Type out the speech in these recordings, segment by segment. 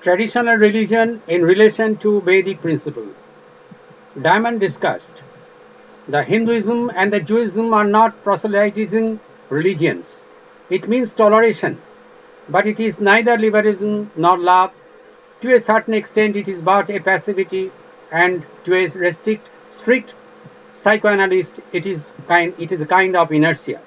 Traditional religion in relation to Vedic principle. Diamond discussed. The Hinduism and the Judaism are not proselytizing religions. It means toleration, but it is neither liberalism nor love. To a certain extent, it is but a passivity, and to a strict psychoanalyst, it is a kind of inertia.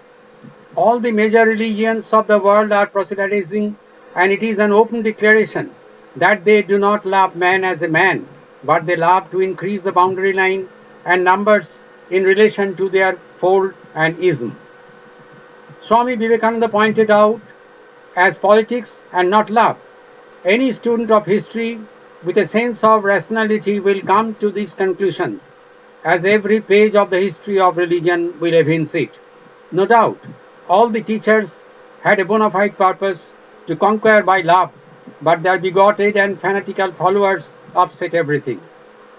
All the major religions of the world are proselytizing, and it is an open declaration that they do not love man as a man, but they love to increase the boundary line and numbers in relation to their fold and ism. Swami Vivekananda pointed out, as politics and not love. Any student of history with a sense of rationality will come to this conclusion, as every page of the history of religion will evince it. No doubt, all the teachers had a bona fide purpose to conquer by love, but their bigoted and fanatical followers upset everything.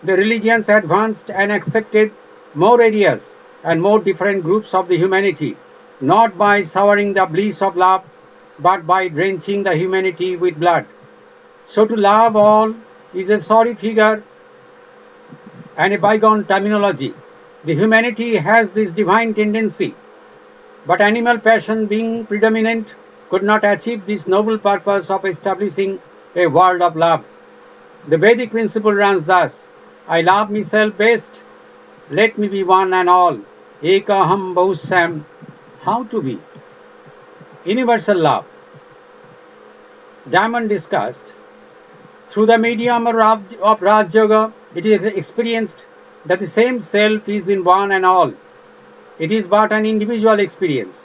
The religions advanced and accepted more areas and more different groups of the humanity, not by souring the bliss of love, but by drenching the humanity with blood. So to love all is a sorry figure and a bygone terminology. The humanity has this divine tendency, but animal passion being predominant could not achieve this noble purpose of establishing a world of love. The Vedic principle runs thus: I love myself best, let me be one and all. Ekaham Bahusam. How to be? Universal love. Diamond discussed. Through the medium of Raj Yoga, it is experienced that the same self is in one and all. It is but an individual experience.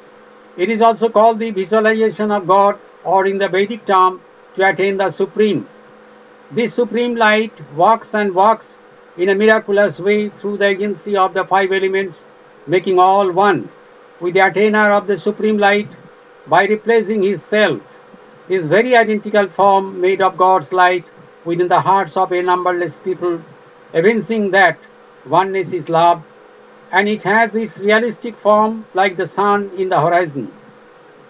It is also called the visualization of God, or in the Vedic term, to attain the Supreme. This Supreme Light walks and walks in a miraculous way through the agency of the five elements, making all one, with the attainer of the Supreme Light by replacing his self, his very identical form made of God's light within the hearts of a numberless people, evincing that oneness is love, and it has its realistic form like the sun in the horizon.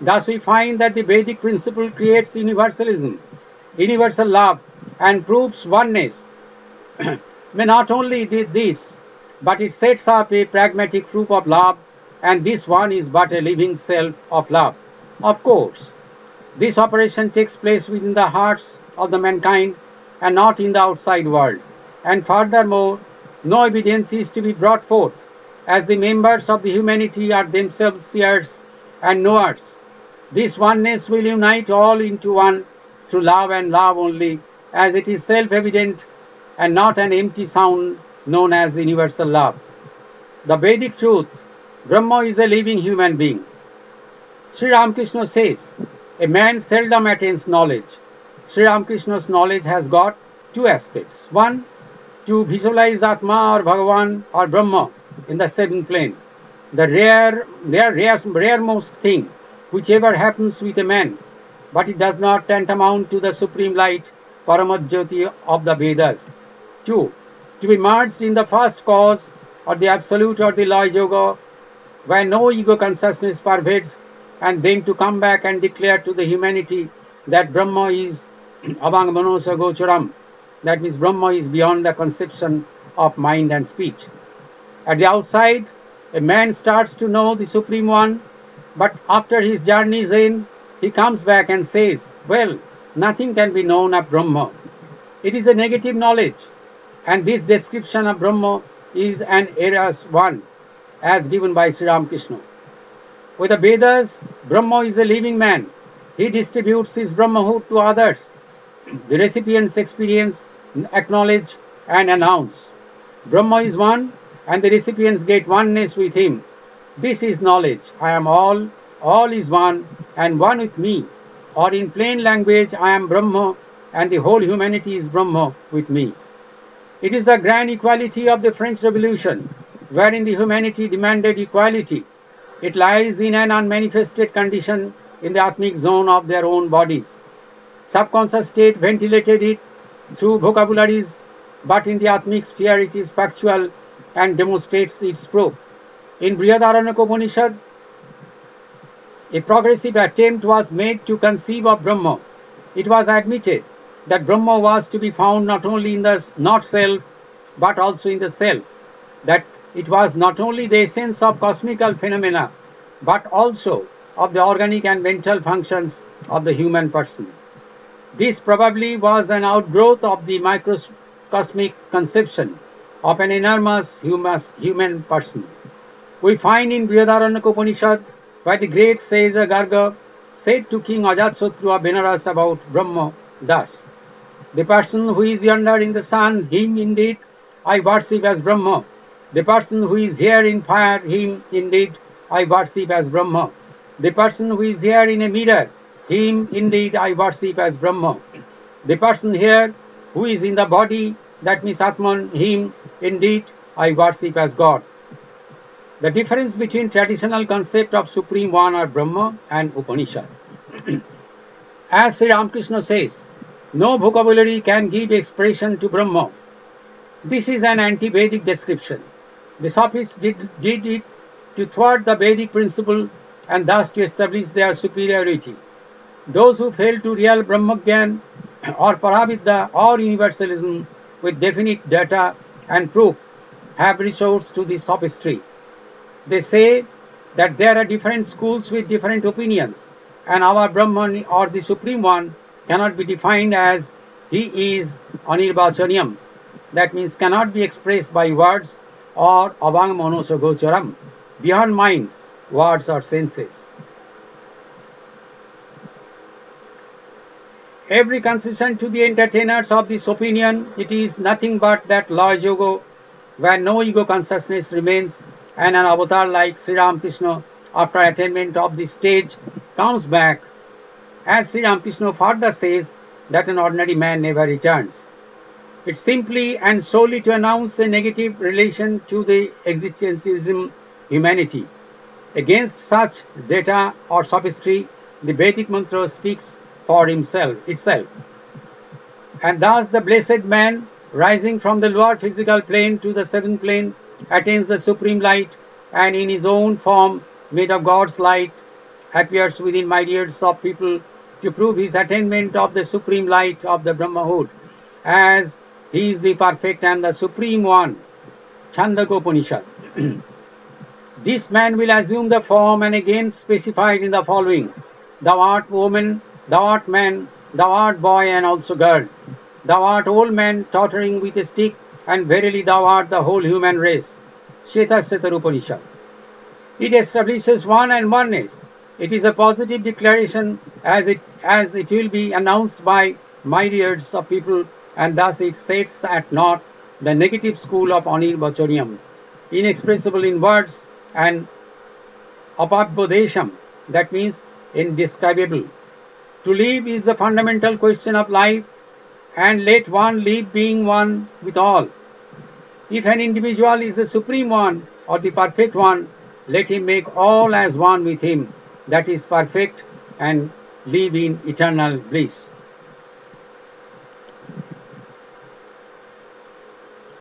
Thus we find that the Vedic principle creates universalism, universal love, and proves oneness. May not only this, but it sets up a pragmatic proof of love, and this one is but a living self of love. Of course, this operation takes place within the hearts of the mankind and not in the outside world. And furthermore, no evidence is to be brought forth, as the members of the humanity are themselves seers and knowers. This oneness will unite all into one through love and love only, as it is self-evident and not an empty sound known as universal love. The Vedic truth, Brahma is a living human being. Sri Ramakrishna says, a man seldom attains knowledge. Sri Ramakrishna's knowledge has got two aspects. One, to visualize Atma or Bhagavan or Brahma in the seventh plane, the rarest thing which ever happens with a man, but it does not tantamount to the supreme light, Paramajyoti of the Vedas. Two, to be merged in the first cause or the absolute or the law yoga, where no ego consciousness pervades, and then to come back and declare to the humanity that Brahma is Avang Manosa Gocharam, that means Brahma is beyond the conception of mind and speech. At the outside, a man starts to know the Supreme One, but after his journey's end, he comes back and says, well, nothing can be known of Brahma. It is a negative knowledge, and this description of Brahma is an erroneous one, as given by Sri Ramakrishna. With the Vedas, Brahma is a living man. He distributes his Brahmahood to others. The recipients experience, acknowledge, and announce. Brahma is one, and the recipients get oneness with him. This is knowledge. I am all is one, and one with me. Or in plain language, I am Brahma, and the whole humanity is Brahma with me. It is the grand equality of the French Revolution, wherein the humanity demanded equality. It lies in an unmanifested condition in the atmic zone of their own bodies. Subconscious state ventilated it through vocabularies, but in the atmic sphere it is factual and demonstrates its proof. In Brihadaranyaka Upanishad, a progressive attempt was made to conceive of Brahma. It was admitted that Brahma was to be found not only in the not self, but also in the self, that it was not only the essence of cosmical phenomena, but also of the organic and mental functions of the human person. This probably was an outgrowth of the microcosmic conception of an enormous human person. We find in Brihadaranyaka Upanishad where the great sage Garga said to King Ajatsatru of Benaras about Brahma thus: "The person who is yonder in the sun, him indeed I worship as Brahma. The person who is here in fire, him indeed I worship as Brahma. The person who is here in a mirror, him indeed I worship as Brahma. The person here who is in the body, that means Atman, him indeed I worship as God." The difference between traditional concept of Supreme One or Brahma and Upanishad. As Sri Ramakrishna says, no vocabulary can give expression to Brahma. This is an anti-Vedic description. The sophists did it to thwart the Vedic principle and thus to establish their superiority. Those who fail to real Brahmagyan or Paravidya or universalism with definite data and proof have recourse to this sophistry. They say that there are different schools with different opinions, and our Brahman or the Supreme One cannot be defined as he is anirvachanyam. That means cannot be expressed by words or avang manosa gocharam, beyond mind, words or senses. Every concession to the entertainers of this opinion, it is nothing but that Lord Yoga, where no ego consciousness remains, and an avatar like Sri Ramakrishna, after attainment of this stage, comes back. As Sri Ramakrishna further says, that an ordinary man never returns. It's simply and solely to announce a negative relation to the existentialism humanity. Against such data or sophistry, the Vedic mantra speaks for itself. And thus the blessed man, rising from the lower physical plane to the seventh plane, attains the supreme light, and in his own form, made of God's light, appears within myriads of people to prove his attainment of the supreme light of the Brahmahood, as he is the perfect and the supreme one. Chandaka Upanishad. This man will assume the form and again specified in the following: Thou art woman, thou art man, thou art boy and also girl. Thou art old man tottering with a stick, and verily thou art the whole human race. Shvetashvatar Upanishad. It establishes one and oneness. It is a positive declaration as it will be announced by myriads of people, and thus it sets at naught the negative school of anirvachanyam, inexpressible in words, and apabodesham, that means indescribable. To live is the fundamental question of life, and let one live being one with all. If an individual is the supreme one or the perfect one, let him make all as one with him, that is perfect, and live in eternal bliss.